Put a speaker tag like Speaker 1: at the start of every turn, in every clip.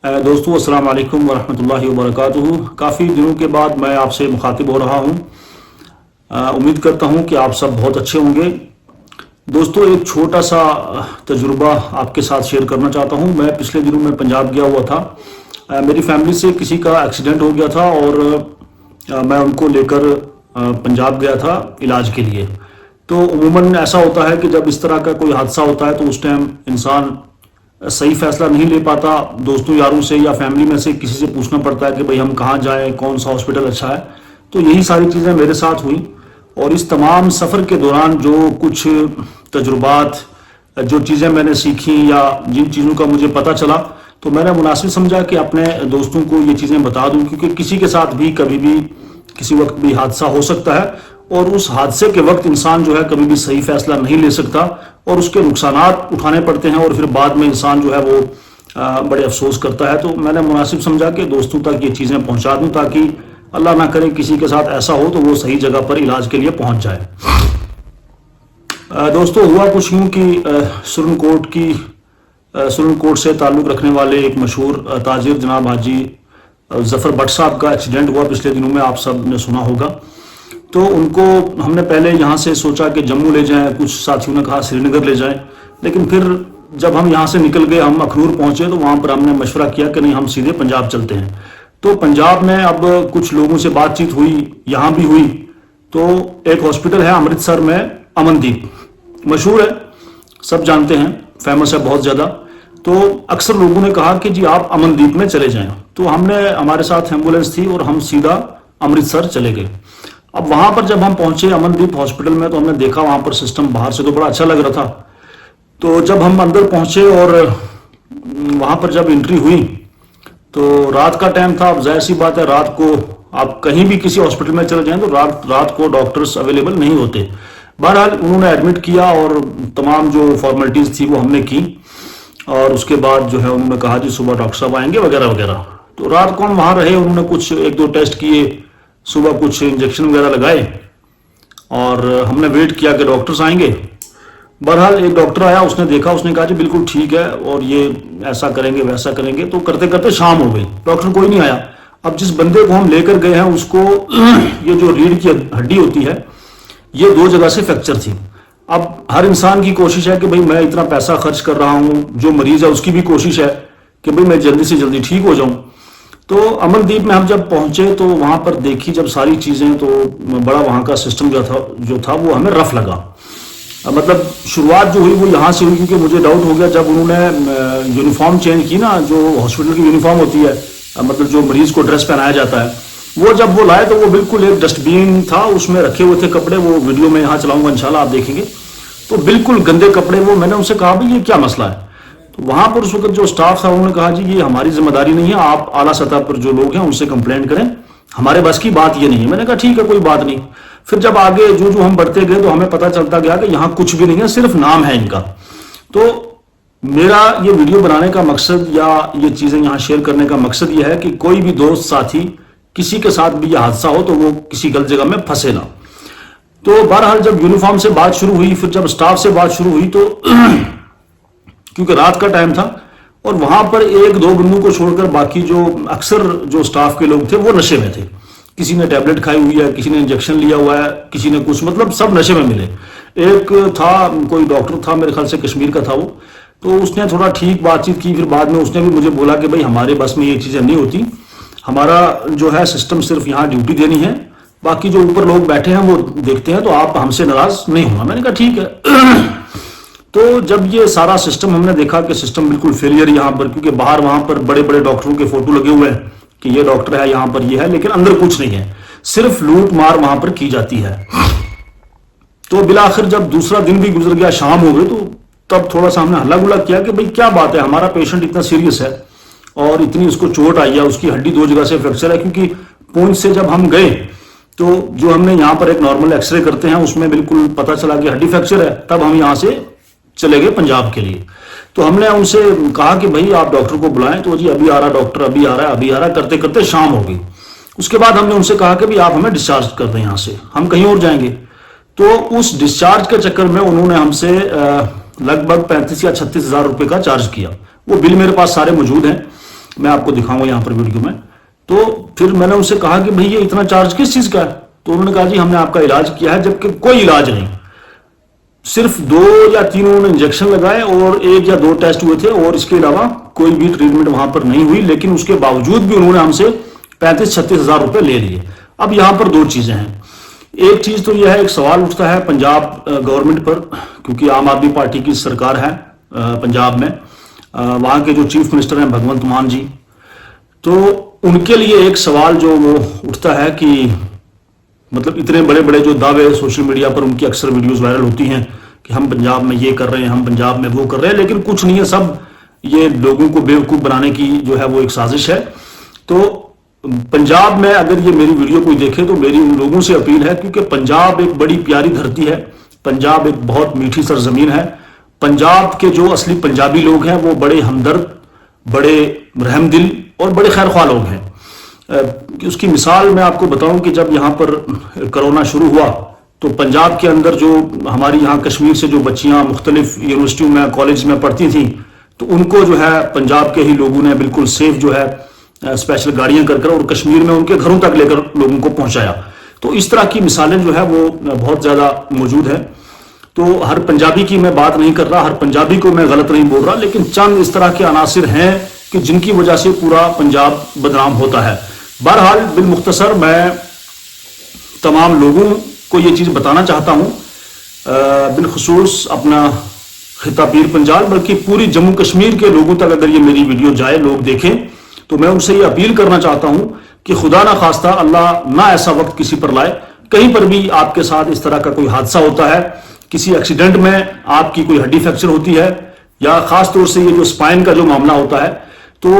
Speaker 1: دوستو السلام علیکم ورحمۃ اللہ وبرکاتہ. کافی دنوں کے بعد میں آپ سے مخاطب ہو رہا ہوں. امید کرتا ہوں کہ آپ سب بہت اچھے ہوں گے. دوستو ایک چھوٹا سا تجربہ آپ کے ساتھ شیئر کرنا چاہتا ہوں. میں پچھلے دنوں میں پنجاب گیا ہوا تھا. میری فیملی سے کسی کا ایکسیڈنٹ ہو گیا تھا اور میں ان کو لے کر پنجاب گیا تھا علاج کے لیے. تو عموماً ایسا ہوتا ہے کہ جب اس طرح کا کوئی حادثہ ہوتا ہے تو اس ٹائم انسان صحیح فیصلہ نہیں لے پاتا. دوستوں یاروں سے یا فیملی میں سے کسی سے پوچھنا پڑتا ہے کہ بھئی ہم کہاں جائیں, کون سا ہاسپٹل اچھا ہے. تو یہی ساری چیزیں میرے ساتھ ہوئیں. اور اس تمام سفر کے دوران جو کچھ تجربات, جو چیزیں میں نے سیکھیں یا جن چیزوں کا مجھے پتہ چلا, تو میں نے مناسب سمجھا کہ اپنے دوستوں کو یہ چیزیں بتا دوں, کیونکہ کسی کے ساتھ بھی کبھی بھی کسی وقت بھی حادثہ ہو سکتا ہے اور اس حادثے کے وقت انسان جو ہے کبھی بھی صحیح فیصلہ نہیں لے سکتا اور اس کے نقصانات اٹھانے پڑتے ہیں اور پھر بعد میں انسان جو ہے وہ بڑے افسوس کرتا ہے. تو میں نے مناسب سمجھا کہ دوستوں تک یہ چیزیں پہنچا دوں تاکہ اللہ نہ کرے کسی کے ساتھ ایسا ہو تو وہ صحیح جگہ پر علاج کے لیے پہنچ جائے. دوستو ہوا کچھ یوں کہ سرن کوٹ سے تعلق رکھنے والے ایک مشہور تاجر جناب حاجی ظفر بٹ صاحب کا ایکسیڈنٹ ہوا پچھلے دنوں میں, آپ سب نے سنا ہوگا. تو ان کو ہم نے پہلے یہاں سے سوچا کہ جموں لے جائیں, کچھ ساتھیوں نے کہا سری نگر لے جائیں, لیکن پھر جب ہم یہاں سے نکل گئے, ہم اخنور پہنچے تو وہاں پر ہم نے مشورہ کیا کہ نہیں ہم سیدھے پنجاب چلتے ہیں. تو پنجاب میں اب کچھ لوگوں سے بات چیت ہوئی, یہاں بھی ہوئی. تو ایک ہاسپٹل ہے امرتسر میں, امن دیپ, مشہور ہے, سب جانتے ہیں, فیمس ہے بہت زیادہ. تو اکثر لوگوں نے کہا کہ جی آپ امن دیپ میں چلے جائیں. تو ہم نے, ہمارے ساتھ ایمبولینس تھی اور ہم سیدھا امرتسر چلے گئے. اب وہاں پر جب ہم پہنچے امن دیپ ہاسپٹل میں تو ہم نے دیکھا وہاں پر سسٹم باہر سے تو بڑا اچھا لگ رہا تھا. تو جب ہم اندر پہنچے اور وہاں پر جب انٹری ہوئی تو رات کا ٹائم تھا. اب ظاہر سی بات ہے رات کو آپ کہیں بھی کسی ہاسپٹل میں چلے جائیں تو رات کو ڈاکٹرز اویلیبل نہیں ہوتے. بہرحال انہوں نے ایڈمٹ کیا اور تمام جو فارمیلٹیز تھی وہ ہم نے کی اور اس کے بعد جو ہے انہوں نے کہا جی صبح ڈاکٹر صاحب آئیں گے وغیرہ وغیرہ. تو رات کو ہم وہاں رہے, انہوں نے کچھ ایک دو ٹیسٹ کیے, صبح کچھ انجیکشن وغیرہ لگائے اور ہم نے ویٹ کیا کہ ڈاکٹرز آئیں گے. بہرحال ایک ڈاکٹر آیا, اس نے دیکھا, اس نے کہا جی بالکل ٹھیک ہے اور یہ ایسا کریں گے ویسا کریں گے. تو کرتے کرتے شام ہو گئی, ڈاکٹر کوئی نہیں آیا. اب جس بندے کو ہم لے کر گئے ہیں اس کو یہ جو ریڑھ کی ہڈی ہوتی ہے یہ 2 جگہ سے فریکچر تھی. اب ہر انسان کی کوشش ہے کہ بھئی میں اتنا پیسہ خرچ کر رہا ہوں, جو مریض ہے اس کی بھی کوشش ہے کہ بھئی میں جلدی سے جلدی ٹھیک ہو جاؤں. تو امن دیپ میں ہم جب پہنچے تو وہاں پر دیکھی جب ساری چیزیں تو بڑا وہاں کا سسٹم جو تھا وہ ہمیں رف لگا. مطلب شروعات جو ہوئی وہ یہاں سے ہوئی کیونکہ مجھے ڈاؤٹ ہو گیا جب انہوں نے یونیفارم چینج کی نا, جو ہاسپٹل کی یونیفارم ہوتی ہے, مطلب جو مریض کو ڈریس پہنایا جاتا ہے, وہ جب وہ لائے تو وہ بالکل ایک ڈسٹ بین تھا, اس میں رکھے ہوئے تھے کپڑے. وہ ویڈیو میں یہاں چلاؤں گا انشاءاللہ آپ دیکھیں گے. تو بالکل گندے کپڑے وہ. میں نے ان سے کہا بھائی یہ کیا مسئلہ ہے؟ تو وہاں پر اس وقت جو اسٹاف تھا انہوں نے کہا جی یہ ہماری ذمہ داری نہیں ہے, آپ اعلیٰ سطح پر جو لوگ ہیں ان سے کمپلین کریں, ہمارے بس کی بات یہ نہیں ہے. میں نے کہا ٹھیک ہے کوئی بات نہیں. پھر جب آگے جو ہم بڑھتے گئے تو ہمیں پتہ چلتا گیا کہ یہاں کچھ بھی نہیں ہے, صرف نام ہے ان کا. تو میرا یہ ویڈیو بنانے کا مقصد یا یہ چیزیں یہاں شیئر کرنے کا مقصد یہ ہے کہ کوئی بھی دوست ساتھی کسی کے ساتھ بھی یہ حادثہ ہو تو وہ کسی غلط جگہ میں پھنسے نہ. تو بہرحال جب یونیفارم سے بات شروع ہوئی, پھر جب اسٹاف سے بات شروع ہوئی تو کیونکہ رات کا ٹائم تھا اور وہاں پر 1-2 بندوں کو چھوڑ کر باقی جو اکثر جو اسٹاف کے لوگ تھے وہ نشے میں تھے. کسی نے ٹیبلٹ کھائی ہوئی ہے, کسی نے انجیکشن لیا ہوا ہے, کسی نے کچھ, مطلب سب نشے میں ملے. ایک تھا کوئی ڈاکٹر تھا, میرے خیال سے کشمیر کا تھا وہ, تو اس نے تھوڑا ٹھیک بات چیت کی. پھر بعد میں اس نے بھی مجھے بولا کہ بھائی ہمارے بس میں یہ چیزیں نہیں ہوتی, ہمارا جو ہے سسٹم صرف یہاں ڈیوٹی دینی ہے, باقی جو اوپر لوگ بیٹھے ہیں وہ دیکھتے ہیں, تو آپ ہم سے ناراض نہیں ہونا. میں نے کہا ٹھیک ہے. تو جب یہ سارا سسٹم ہم نے دیکھا کہ سسٹم بالکل فیلئر یہاں پر, کیونکہ باہر وہاں پر بڑے بڑے ڈاکٹروں کے فوٹو لگے ہوئے ہیں کہ یہ ڈاکٹر ہے, یہاں پر یہ ہے, لیکن اندر کچھ نہیں ہے, صرف لوٹ مار وہاں پر کی جاتی ہے. تو بالآخر جب دوسرا دن بھی گزر گیا, شام ہو گئی, تو تب تھوڑا سا ہم نے ہلا گلا کیا کہ بھئی کیا بات ہے, ہمارا پیشنٹ اتنا سیریس ہے اور اتنی اس کو چوٹ آئی ہے, اس کی ہڈی 2 جگہ سے فریکچر ہے. کیونکہ پونچھ سے جب ہم گئے تو جو ہم نے یہاں پر ایک نارمل ایکس رے کرتے ہیں اس میں بالکل پتہ چلا کہ ہڈی فریکچر ہے. تب ہم یہاں سے چلے گئے پنجاب کے لیے. تو ہم نے ان سے کہا کہ بھئی آپ ڈاکٹر کو بلائیں, تو جی ابھی آ رہا ڈاکٹر, ابھی آ رہا ہے, کرتے کرتے شام ہو گئی. اس کے بعد ہم نے ان سے کہا کہ بھئی آپ ہمیں ڈسچارج کر دیں یہاں سے, ہم کہیں اور جائیں گے. تو اس ڈسچارج کے چکر میں انہوں نے ہم سے لگ بھگ 35 یا 36 ہزار روپے کا چارج کیا. وہ بل میرے پاس سارے موجود ہیں. میں آپ کو دکھاؤں گا یہاں پر ویڈیو میں. تو پھر میں نے ان سے کہا کہ بھئی یہ اتنا چارج کس چیز کا ہے؟ تو انہوں نے کہا جی ہم نے آپ کا علاج کیا ہے، جبکہ کوئی علاج نہیں، صرف 2 یا 3 انہوں نے انجیکشن لگائے اور 1 یا 2 ٹیسٹ ہوئے تھے، اور اس کے علاوہ کوئی بھی ٹریٹمنٹ وہاں پر نہیں ہوئی. لیکن اس کے باوجود بھی انہوں نے ہم سے 35-36 ہزار روپے لے لیے. اب یہاں پر 2 چیزیں ہیں. ایک چیز تو یہ ہے، ایک سوال اٹھتا ہے پنجاب گورنمنٹ پر، کیونکہ عام آدمی پارٹی کی سرکار ہے پنجاب میں، وہاں کے جو چیف منسٹر ہیں بھگونت مان جی، تو ان کے لیے ایک سوال جو وہ اٹھتا ہے کہ مطلب اتنے بڑے بڑے جو دعوے سوشل میڈیا پر ان کی اکثر ویڈیوز وائرل ہوتی ہیں کہ ہم پنجاب میں یہ کر رہے ہیں، ہم پنجاب میں وہ کر رہے ہیں، لیکن کچھ نہیں ہے، سب یہ لوگوں کو بیوقوف بنانے کی جو ہے وہ ایک سازش ہے. تو پنجاب میں اگر یہ میری ویڈیو کوئی دیکھے تو میری ان لوگوں سے اپیل ہے، کیونکہ پنجاب ایک بڑی پیاری دھرتی ہے، پنجاب ایک بہت میٹھی سرزمین ہے. پنجاب کے جو اصلی پنجابی لوگ ہیں وہ بڑے ہمدرد، بڑے رحم دل اور بڑے خیر خواہ لوگ ہیں. اس کی مثال میں آپ کو بتاؤں کہ جب یہاں پر کرونا شروع ہوا تو پنجاب کے اندر جو ہماری یہاں کشمیر سے جو بچیاں مختلف یونیورسٹیوں میں کالج میں پڑھتی تھیں، تو ان کو جو ہے پنجاب کے ہی لوگوں نے بالکل سیف جو ہے اسپیشل گاڑیاں کر کر اور کشمیر میں ان کے گھروں تک لے کر لوگوں کو پہنچایا. تو اس طرح کی مثالیں جو ہے وہ بہت زیادہ موجود ہیں. تو ہر پنجابی کی میں بات نہیں کر رہا، ہر پنجابی کو میں غلط نہیں بول رہا، لیکن چند اس طرح کے عناصر ہیں کہ جن کی وجہ سے پورا پنجاب بدنام ہوتا ہے. بہرحال بالمختصر میں تمام لوگوں کو یہ چیز بتانا چاہتا ہوں، بالخصوص اپنا خطہ پیر پنجال بلکہ پوری جموں کشمیر کے لوگوں تک اگر یہ میری ویڈیو جائے، لوگ دیکھیں، تو میں ان سے یہ اپیل کرنا چاہتا ہوں کہ خدا نہ خواستہ اللہ نہ ایسا وقت کسی پر لائے، کہیں پر بھی آپ کے ساتھ اس طرح کا کوئی حادثہ ہوتا ہے، کسی ایکسیڈنٹ میں آپ کی کوئی ہڈی فریکچر ہوتی ہے، یا خاص طور سے یہ جو اسپائن کا جو معاملہ ہوتا ہے، تو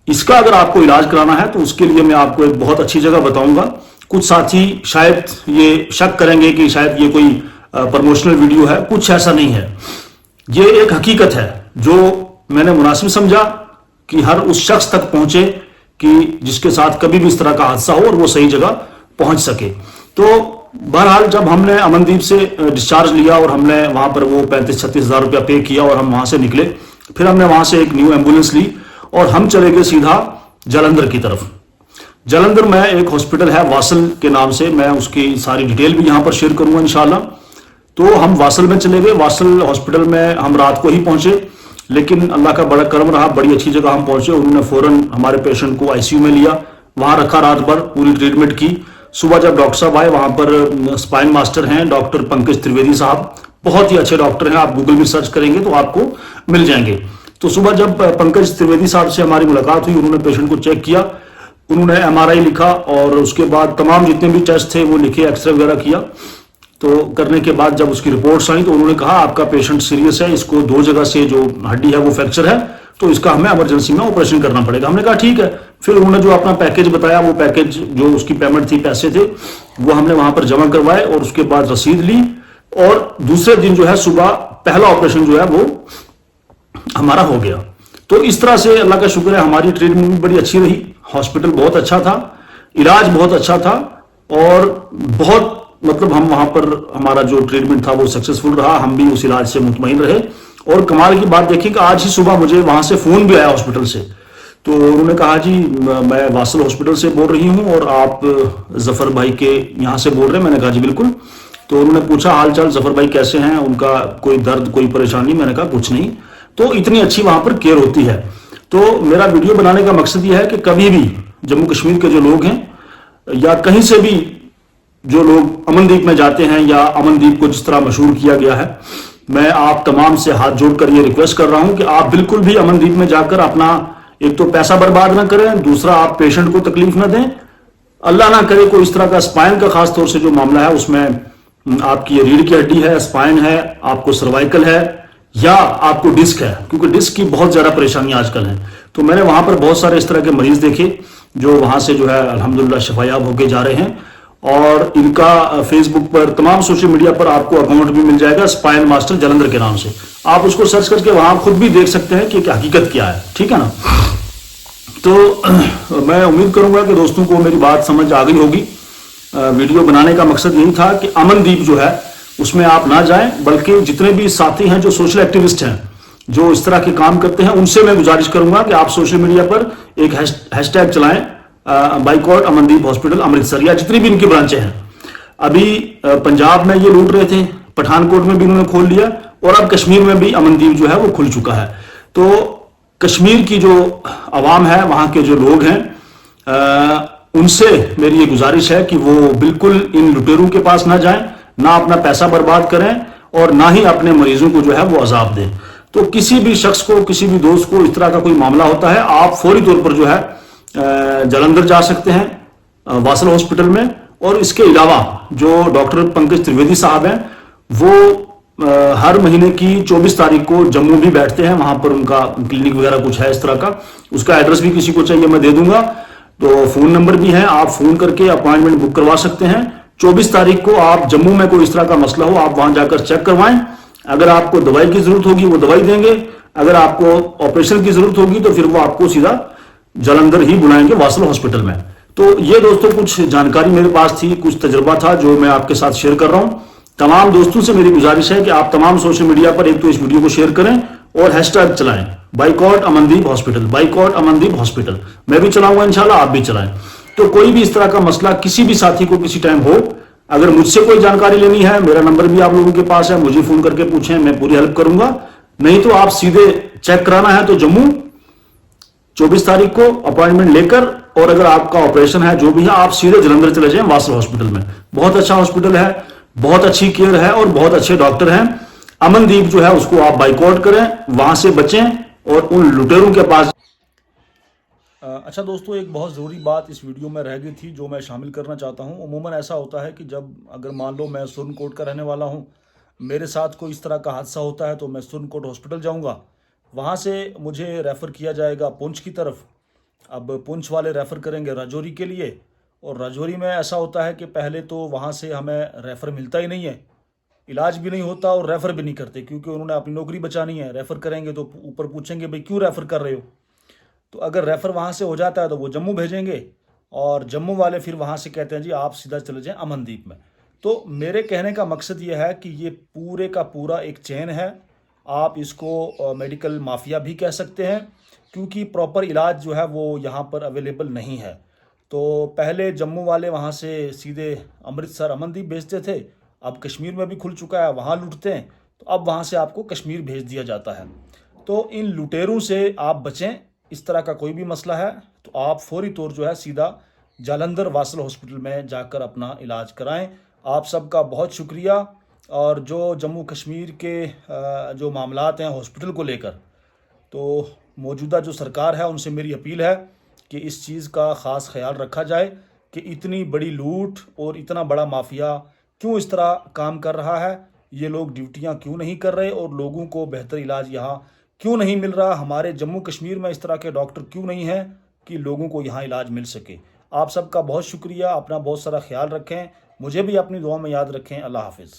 Speaker 1: اس کا اگر آپ کو علاج کرانا ہے تو اس کے لیے میں آپ کو ایک بہت اچھی جگہ بتاؤں گا. کچھ ساتھی شاید یہ شک کریں گے کہ شاید یہ کوئی پروموشنل ویڈیو ہے، کچھ ایسا نہیں ہے. یہ ایک حقیقت ہے جو میں نے مناسب سمجھا کہ ہر اس شخص تک پہنچے کہ جس کے ساتھ کبھی بھی اس طرح کا حادثہ ہو اور وہ صحیح جگہ پہنچ سکے. تو بہرحال جب ہم نے امن دیپ سے ڈسچارج لیا اور ہم نے وہاں پر وہ 35-36 ہزار روپیہ پے کیا اور ہم وہاں سے نکلے، پھر ہم نے وہاں سے ایک نیو ایمبولینس لی اور ہم چلے گئے سیدھا جلندھر کی طرف. جلندھر میں ایک ہاسپٹل ہے واصل کے نام سے، میں اس کی ساری ڈیٹیل بھی یہاں پر شیئر کروں گا انشاءاللہ. تو ہم واصل میں چلے گئے. واصل ہاسپٹل میں ہم رات کو ہی پہنچے، لیکن اللہ کا بڑا کرم رہا، بڑی اچھی جگہ ہم پہنچے. انہوں نے فوراً ہمارے پیشنٹ کو ICU میں لیا، وہاں رکھا رات بھر، پوری ٹریٹمنٹ کی. صبح جب ڈاکٹر صاحب آئے، وہاں پر اسپائن ماسٹر ہیں ڈاکٹر پنکج ترویدی صاحب، بہت ہی اچھے ڈاکٹر ہیں، آپ گوگل میں سرچ کریں گے تو آپ کو مل جائیں گے. تو صبح جب پنکج ترویدی صاحب سے ہماری ملاقات ہوئی، انہوں نے پیشنٹ کو چیک کیا، انہوں نے MRI لکھا اور اس کے بعد تمام جتنے بھی ٹیسٹ تھے وہ لکھے، ایکس رے وغیرہ کیا. تو کرنے کے بعد جب اس کی رپورٹس آئیں تو انہوں نے کہا آپ کا پیشنٹ سیریس ہے، اس کو 2 جگہ سے جو ہڈی ہے وہ فریکچر ہے، تو اس کا ہمیں ایمرجنسی میں آپریشن کرنا پڑے گا. ہم نے کہا ٹھیک ہے. پھر انہوں نے جو اپنا پیکج بتایا، وہ پیکج جو اس کی پیمنٹ تھی، پیسے تھے، وہ ہم نے وہاں پر جمع کروائے اور اس کے بعد رسید لی. اور دوسرے دن جو ہے صبح پہلا آپریشن جو ہے وہ ہمارا ہو گیا. تو اس طرح سے اللہ کا شکر ہے ہماری ٹریٹمنٹ بھی بڑی اچھی رہی، ہاسپٹل بہت اچھا تھا، علاج بہت اچھا تھا، اور بہت مطلب ہم وہاں پر ہمارا جو ٹریٹمنٹ تھا وہ سکسیسفل رہا، ہم بھی اس علاج سے مطمئن رہے. اور کمال کی بات دیکھیں کہ آج ہی صبح مجھے وہاں سے فون بھی آیا ہاسپٹل سے. تو انہوں نے کہا جی میں واصل ہاسپٹل سے بول رہی ہوں اور آپ ظفر بھائی کے یہاں سے بول رہے ہیں. میں نے کہا جی بالکل. تو انہوں نے پوچھا حال چال ظفر بھائی کیسے ہیں، ان کا کوئی درد کوئی پریشانی؟ میں نے کہا کچھ نہیں. تو اتنی اچھی وہاں پر کیئر ہوتی ہے. تو میرا ویڈیو بنانے کا مقصد یہ ہے کہ کبھی بھی جموں کشمیر کے جو لوگ ہیں یا کہیں سے بھی جو لوگ امن دیپ میں جاتے ہیں یا امن دیپ کو جس طرح مشہور کیا گیا ہے، میں آپ تمام سے ہاتھ جوڑ کر یہ ریکویسٹ کر رہا ہوں کہ آپ بالکل بھی امن دیپ میں جا کر اپنا ایک تو پیسہ برباد نہ کریں، دوسرا آپ پیشنٹ کو تکلیف نہ دیں. اللہ نہ کرے کوئی اس طرح کا اسپائن کا خاص طور سے جو معاملہ ہے اس میں آپ کی ریڑھ کی ہڈی ہے، اسپائن ہے، آپ کو سروائکل ہے یا آپ کو ڈسک ہے، کیونکہ ڈسک کی بہت زیادہ پریشانیاں آج کل ہیں. تو میں نے وہاں پر بہت سارے اس طرح کے مریض دیکھے جو وہاں سے جو ہے الحمدللہ شفایاب ہو کے جا رہے ہیں. اور ان کا فیس بک پر تمام سوشل میڈیا پر آپ کو اکاؤنٹ بھی مل جائے گا اسپائن ماسٹر جلندھر کے نام سے. آپ اس کو سرچ کر کے وہاں خود بھی دیکھ سکتے ہیں کہ حقیقت کیا ہے. ٹھیک ہے نا. تو میں امید کروں گا کہ دوستوں کو میری بات سمجھ آ گئی ہوگی. ویڈیو بنانے کا مقصد یہی تھا کہ امن دیپ جو ہے اس میں آپ نہ جائیں، بلکہ جتنے بھی ساتھی ہیں جو سوشل ایکٹیوسٹ ہیں جو اس طرح کے کام کرتے ہیں ان سے میں گزارش کروں گا کہ آپ سوشل میڈیا پر ایک ہیش ٹیگ چلائیں بائیکاٹ امندیپ ہاسپٹل امرتسر یا جتنی بھی ان کی برانچیں ہیں. ابھی پنجاب میں یہ لوٹ رہے تھے, پٹھان کوٹ میں بھی انہوں نے کھول لیا, اور اب کشمیر میں بھی امندیپ جو ہے وہ کھل چکا ہے. تو کشمیر کی جو عوام ہے, وہاں کے جو لوگ ہیں, ان سے میری یہ گزارش ہے کہ وہ بالکل ان لٹیروں کے پاس نہ جائیں, نہ اپنا پیسہ برباد کریں اور نہ ہی اپنے مریضوں کو جو ہے وہ عذاب دیں. تو کسی بھی شخص کو, کسی بھی دوست کو اس طرح کا کوئی معاملہ ہوتا ہے, آپ فوری طور پر جو ہے جلندھر جا سکتے ہیں واصل ہاسپٹل میں. اور اس کے علاوہ جو ڈاکٹر پنکج ترویدی صاحب ہیں, وہ ہر مہینے کی 24 تاریخ کو جموں بھی بیٹھتے ہیں, وہاں پر ان کا کلینک وغیرہ کچھ ہے اس طرح کا. اس کا ایڈریس بھی کسی کو چاہیے میں دے دوں گا, تو فون نمبر بھی ہے, آپ فون کر کے اپوائنٹمنٹ بک کروا سکتے ہیں. 24 تاریخ کو آپ جموں میں کوئی اس طرح کا مسئلہ ہو, آپ وہاں جا کر چیک کروائیں. اگر آپ کو دوائی کی ضرورت ہوگی وہ دوائی دیں گے, اگر آپ کو آپریشن کی ضرورت ہوگی تو پھر وہ آپ کو سیدھا جلندھر ہی بلائیں گے واصل ہاسپٹل میں. تو یہ دوستوں کچھ جانکاری میرے پاس تھی, کچھ تجربہ تھا جو میں آپ کے ساتھ شیئر کر رہا ہوں. تمام دوستوں سے میری گزارش ہے کہ آپ تمام سوشل میڈیا پر ایک تو اس ویڈیو کو شیئر کریں اور ہیش ٹیگ چلائیں بائیکاٹ امندیپ ہاسپٹل, بائیکاٹ امندیپ ہاسپٹل. میں بھی چلاؤں گا انشاءاللہ, آپ بھی چلائیں. تو کوئی بھی اس طرح کا مسئلہ کسی بھی ساتھی کو کسی ٹائم ہو, اگر مجھ سے کوئی جانکاری لینی ہے, میرا نمبر بھی آپ لوگوں کے پاس ہے, مجھے فون کر کے پوچھیں, میں پوری ہیلپ کروں گا. نہیں تو آپ سیدھے چیک کرانا ہے تو جموں 24 تاریخ کو اپوائنٹمنٹ لے کر, اور اگر آپ کا آپریشن ہے جو بھی ہے آپ سیدھے جلندھر چلے جائیں واصل ہاسپٹل میں. بہت اچھا ہاسپٹل ہے, بہت اچھی کیئر ہے اور بہت اچھے ڈاکٹر ہیں. امندیپ جو ہے اس کو آپ بائیکاٹ کریں, وہاں سے بچیں اور ان لٹیروں کے پاس. اچھا دوستو, ایک بہت ضروری بات اس ویڈیو میں رہ گئی تھی جو میں شامل کرنا چاہتا ہوں. عموماً ایسا ہوتا ہے کہ جب اگر مان لو میں سرن کوٹ کا رہنے والا ہوں, میرے ساتھ کوئی اس طرح کا حادثہ ہوتا ہے تو میں سرن کوٹ ہاسپٹل جاؤں گا, وہاں سے مجھے ریفر کیا جائے گا پونچھ کی طرف. اب پونچھ والے ریفر کریں گے راجوری کے لیے, اور راجوری میں ایسا ہوتا ہے کہ پہلے تو وہاں سے ہمیں ریفر ملتا ہی نہیں ہے, علاج بھی نہیں ہوتا اور ریفر بھی نہیں کرتے, کیونکہ انہوں نے اپنی نوکری بچانی ہے. ریفر کریں گے تو اوپر پوچھیں گے بھئی کیوں ریفر کر رہے ہو. تو اگر ریفر وہاں سے ہو جاتا ہے تو وہ جموں بھیجیں گے, اور جموں والے پھر وہاں سے کہتے ہیں جی آپ سیدھا چلے جائیں امندیپ میں. تو میرے کہنے کا مقصد یہ ہے کہ یہ پورے کا پورا ایک چین ہے. آپ اس کو میڈیکل مافیا بھی کہہ سکتے ہیں, کیونکہ پراپر علاج جو ہے وہ یہاں پر اویلیبل نہیں ہے. تو پہلے جموں والے وہاں سے سیدھے امرتسر امندیپ بھیجتے تھے, اب کشمیر میں بھی کھل چکا ہے, وہاں لوٹتے ہیں, تو اب وہاں سے آپ کو کشمیر بھیج دیا جاتا ہے. تو ان لٹیروں سے آپ بچیں. اس طرح کا کوئی بھی مسئلہ ہے تو آپ فوری طور جو ہے سیدھا جالندھر واصل ہاسپٹل میں جا کر اپنا علاج کرائیں. آپ سب کا بہت شکریہ. اور جو جموں کشمیر کے جو معاملات ہیں ہاسپٹل کو لے کر, تو موجودہ جو سرکار ہے ان سے میری اپیل ہے کہ اس چیز کا خاص خیال رکھا جائے کہ اتنی بڑی لوٹ اور اتنا بڑا مافیا کیوں اس طرح کام کر رہا ہے. یہ لوگ ڈیوٹیاں کیوں نہیں کر رہے اور لوگوں کو بہتر علاج یہاں کیوں نہیں مل رہا. ہمارے جموں کشمیر میں اس طرح کے ڈاکٹر کیوں نہیں ہیں کہ لوگوں کو یہاں علاج مل سکے. آپ سب کا بہت شکریہ. اپنا بہت سارا خیال رکھیں, مجھے بھی اپنی دعا میں یاد رکھیں. اللہ حافظ.